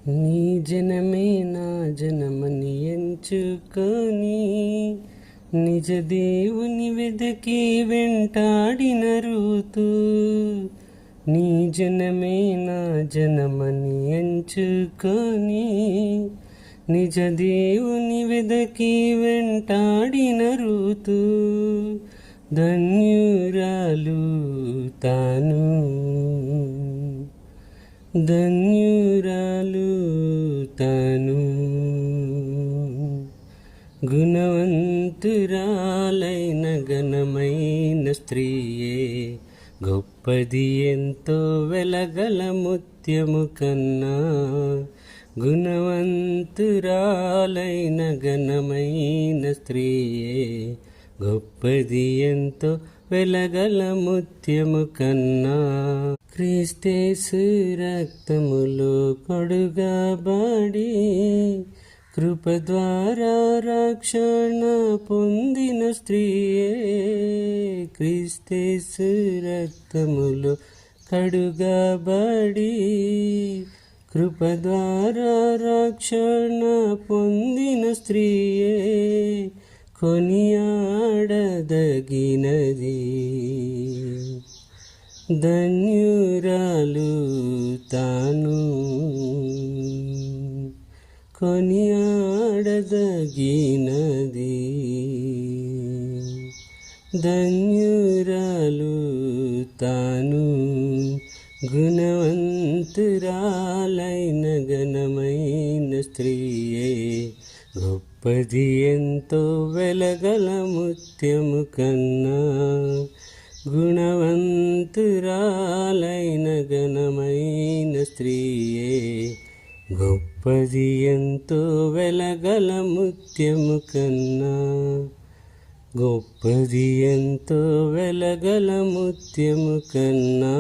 నీ జనమే నా జనమని ఎంచుకొని నిజ దేవుని వెదకి వెంటాడిన రూతు. నీ జనమే నా జనమని ఎంచుకొని నిజ దేవుని వెదకి వెంటాడిన రూతు. ధన్యురాలు తాను, ధన్యురాలు తాను, గుణవంతురాలైన ఘనమైన స్త్రీయే, గొప్పది ఎంతో వెలగల ముత్యము కన్నా. గుణవంతురాలైన ఘనమైన స్త్రీయే, గొప్పది ఎంతో వెలగల ముత్యము కన్నా. క్రీస్తేసు రక్తములో కడుగబడి కృప ద్వారా రక్షణ పొందిన స్త్రీయే, క్రీస్తేసు రక్తములో కడుగబడి కృప ద్వారా రక్షణ పొందిన స్త్రీయే, కొనియాడదగినది. ధన్యురాలు తాను, కొనియాడదగినది. ధన్యురాలు తాను, గుణవంతురాలైన ఘనమైన స్త్రీయే, గొప్పది ఎంతో వెలగల ముత్యము కన్నా. గుణవంతురాలైన ఘనమైన స్త్రీయే, గొప్పది ఎంతో వెలగల ముత్యము కన్నా. గొప్పది ఎంతో వెలగల ముత్యము కన్నా.